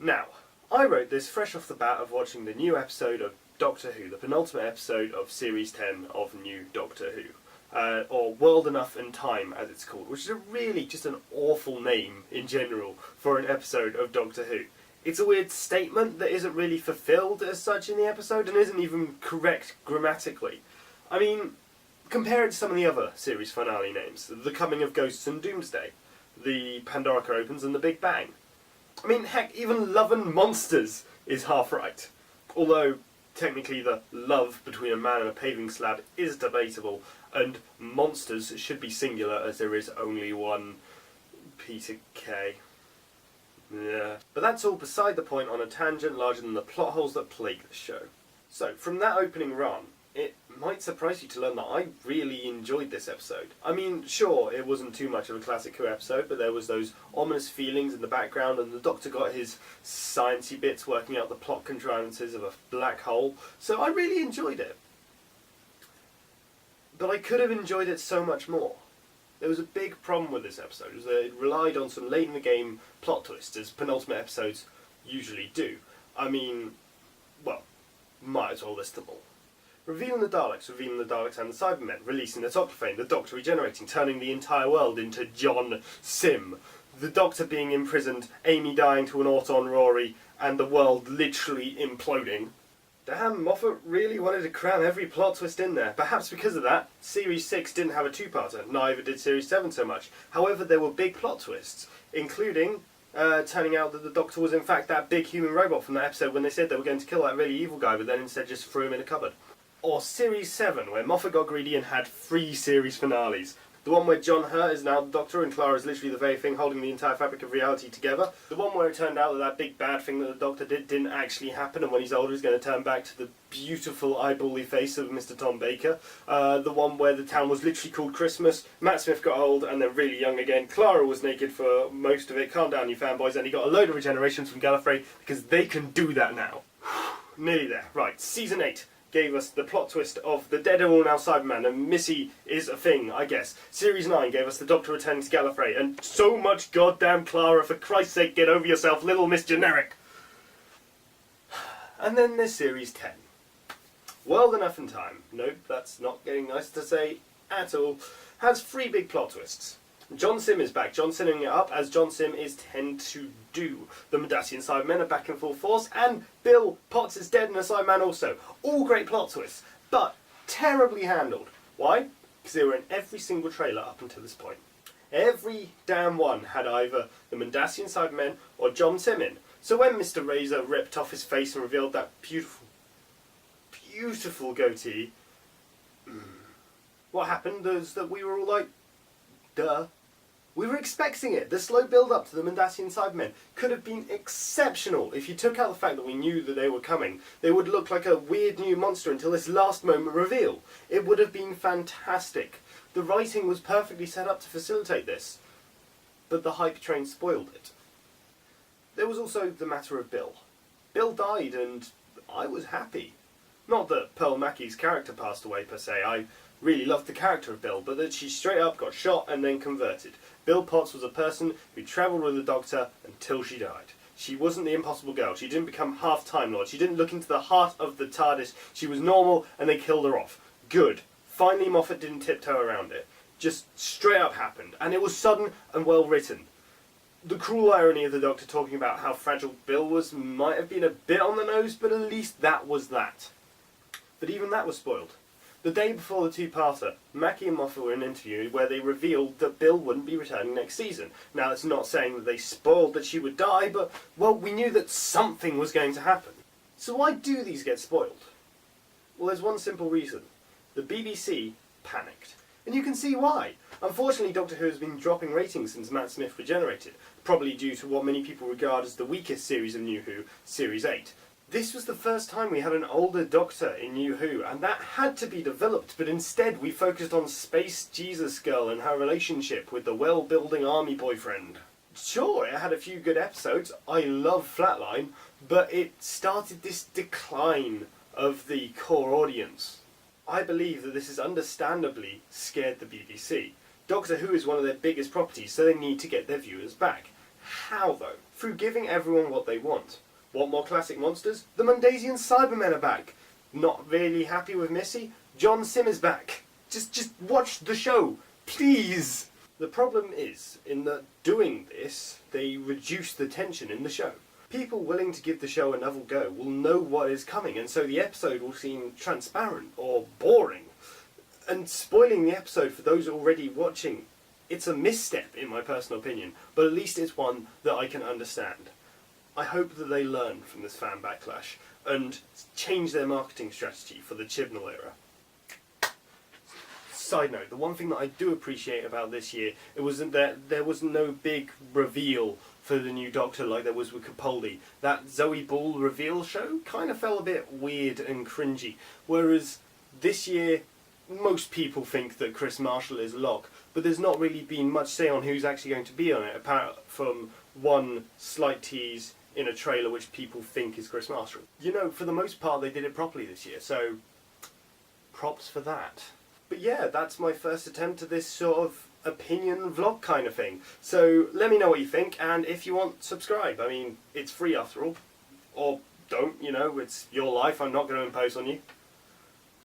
Now, I wrote this fresh off the bat of watching the new episode of Doctor Who, the penultimate episode of Series 10 of New Doctor Who. Or World Enough and Time, as it's called, which is really just an awful name in general for an episode of Doctor Who. It's a weird statement that isn't really fulfilled as such in the episode and isn't even correct grammatically. I mean, compare it to some of the other series finale names. The Coming of Ghosts and Doomsday, the Pandorica Opens and the Big Bang. I mean, heck, even Love and Monsters is half right. Although, technically the love between a man and a paving slab is debatable, and monsters should be singular as there is only one Peter K. Yeah. But that's all beside the point on a tangent larger than the plot holes that plague the show. So, from that opening run, it might surprise you to learn that I really enjoyed this episode. I mean, sure, it wasn't too much of a classic Who episode, but there was those ominous feelings in the background, and the Doctor got his sciencey bits working out the plot contrivances of a black hole, so I really enjoyed it. But I could have enjoyed it so much more. There was a big problem with this episode, was that it relied on some late in the game plot twists, as penultimate episodes usually do. I mean, well, might as well list them all. Revealing the Daleks and the Cybermen, releasing the Toclafane, the Doctor regenerating, turning the entire world into John Sim, the Doctor being imprisoned, Amy dying to an Auton Rory, and the world literally imploding. Damn, Moffat really wanted to cram every plot twist in there. Perhaps because of that, Series 6 didn't have a two-parter, neither did Series 7 so much. However, there were big plot twists, including turning out that the Doctor was in fact that big human robot from that episode when they said they were going to kill that really evil guy, but then instead just threw him in a cupboard. Or Series 7, where Moffat got greedy and had 3 series finales. The one where John Hurt is now the Doctor and Clara is literally the very thing holding the entire fabric of reality together. The one where it turned out that that big bad thing that the Doctor did didn't actually happen, and when he's older he's going to turn back to the beautiful eyebally face of Mr. Tom Baker. The one where the town was literally called Christmas, Matt Smith got old and then really young again, Clara was naked for most of it, calm down you fanboys, and he got a load of regenerations from Gallifrey because they can do that now. Nearly there. Right, Season 8. Gave us the plot twist of the dead and all now Cyberman, and Missy is a thing, I guess. Series 9 gave us the Doctor returning to Gallifrey, and so much goddamn Clara, for Christ's sake, get over yourself, Little Miss Generic! And then there's Series 10. World Enough and Time, nope, that's not getting nice to say at all, has 3 big plot twists. John Sim is back, John Simming it up as John Sim is tend to do. The Mendacian Cybermen are back in full force, and Bill Potts is dead and a Cyberman also. All great plot twists, but terribly handled. Why? Because they were in every single trailer up until this point. Every damn one had either the Mendacian Cybermen or John Sim in. So when Mr. Razor ripped off his face and revealed that beautiful, beautiful goatee, what happened is that we were all like, duh. We were expecting it. The slow build-up to the Mendacian Cybermen could have been exceptional if you took out the fact that we knew that they were coming. They would look like a weird new monster until this last moment reveal. It would have been fantastic. The writing was perfectly set up to facilitate this. But the hype train spoiled it. There was also the matter of Bill. Bill died and I was happy. Not that Pearl Mackie's character passed away per se. I really loved the character of Bill, but that she straight up got shot and then converted. Bill Potts was a person who travelled with the Doctor until she died. She wasn't the impossible girl. She didn't become half Time Lord. She didn't look into the heart of the TARDIS. She was normal and they killed her off. Good. Finally Moffat didn't tiptoe around it. Just straight up happened. And it was sudden and well written. The cruel irony of the Doctor talking about how fragile Bill was might have been a bit on the nose, but at least that was that. But even that was spoiled. The day before the two-parter, Mackie and Moffat were in an interview where they revealed that Bill wouldn't be returning next season. Now, it's not saying that they spoiled that she would die, but, well, we knew that something was going to happen. So why do these get spoiled? Well, there's one simple reason. The BBC panicked. And you can see why. Unfortunately, Doctor Who has been dropping ratings since Matt Smith regenerated, probably due to what many people regard as the weakest series of New Who, Series 8. This was the first time we had an older Doctor in New Who, and that had to be developed, but instead we focused on Space Jesus Girl and her relationship with the well-building army boyfriend. Sure, it had a few good episodes, I love Flatline, but it started this decline of the core audience. I believe that this has understandably scared the BBC. Doctor Who is one of their biggest properties, so they need to get their viewers back. How though? Through giving everyone what they want. Want more classic monsters? The Mundasian Cybermen are back. Not really happy with Missy? John Sim is back. Just watch the show, please. The problem is, in that doing this, they reduce the tension in the show. People willing to give the show another go will know what is coming, and so the episode will seem transparent or boring. And spoiling the episode for those already watching, it's a misstep in my personal opinion, but at least it's one that I can understand. I hope that they learn from this fan backlash and change their marketing strategy for the Chibnall era. Side note, the one thing that I do appreciate about this year, it wasn't that there was no big reveal for the new Doctor like there was with Capaldi. That Zoe Ball reveal show kind of felt a bit weird and cringy, whereas this year most people think that Chris Marshall is Locke, but there's not really been much say on who's actually going to be on it, apart from one slight tease in a trailer which people think is Chris Marshall. You know, for the most part they did it properly this year, so props for that. But yeah, that's my first attempt at this sort of opinion vlog kind of thing. So let me know what you think, and if you want, subscribe. I mean, it's free after all. Or don't, you know, it's your life, I'm not going to impose on you.